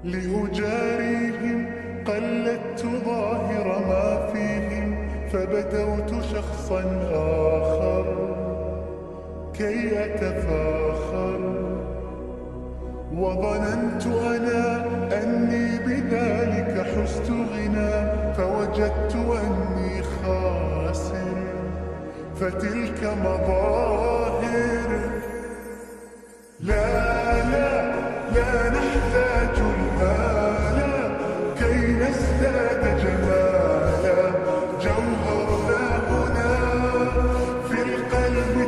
لأجاريهم قلدت ظاهر ما فيهم، فبدوت شخصا آخر كي أتفاخر، وظننت أنا أني بذلك حزت غنى، فوجدت أني خاسر، فتلك مظاهر. لا لا لا